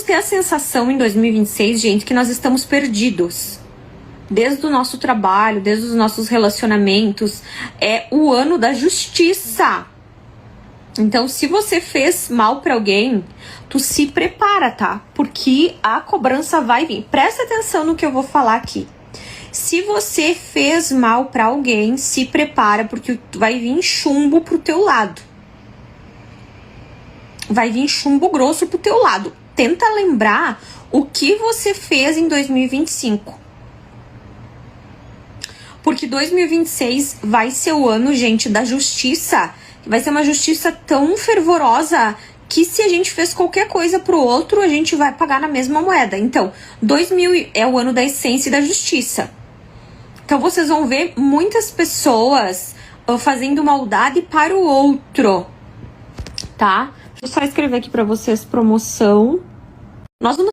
ter a sensação em 2026, gente, que nós estamos perdidos. Desde o nosso trabalho, desde os nossos relacionamentos. É o ano da justiça. Então, se você fez mal pra alguém, tu se prepara, tá? Porque a cobrança vai vir. Presta atenção no que eu vou falar aqui. Se você fez mal pra alguém, se prepara, porque vai vir chumbo pro teu lado. Vai vir chumbo grosso pro teu lado. Tenta lembrar o que você fez em 2025. Porque 2026 vai ser o ano, gente, da justiça. Vai ser uma justiça tão fervorosa que se a gente fez qualquer coisa pro outro, a gente vai pagar na mesma moeda. Então, 2000 é o ano da essência e da justiça. Então, vocês vão ver muitas pessoas fazendo maldade para o outro, tá? Deixa eu só escrever aqui pra vocês, promoção. Nós vamos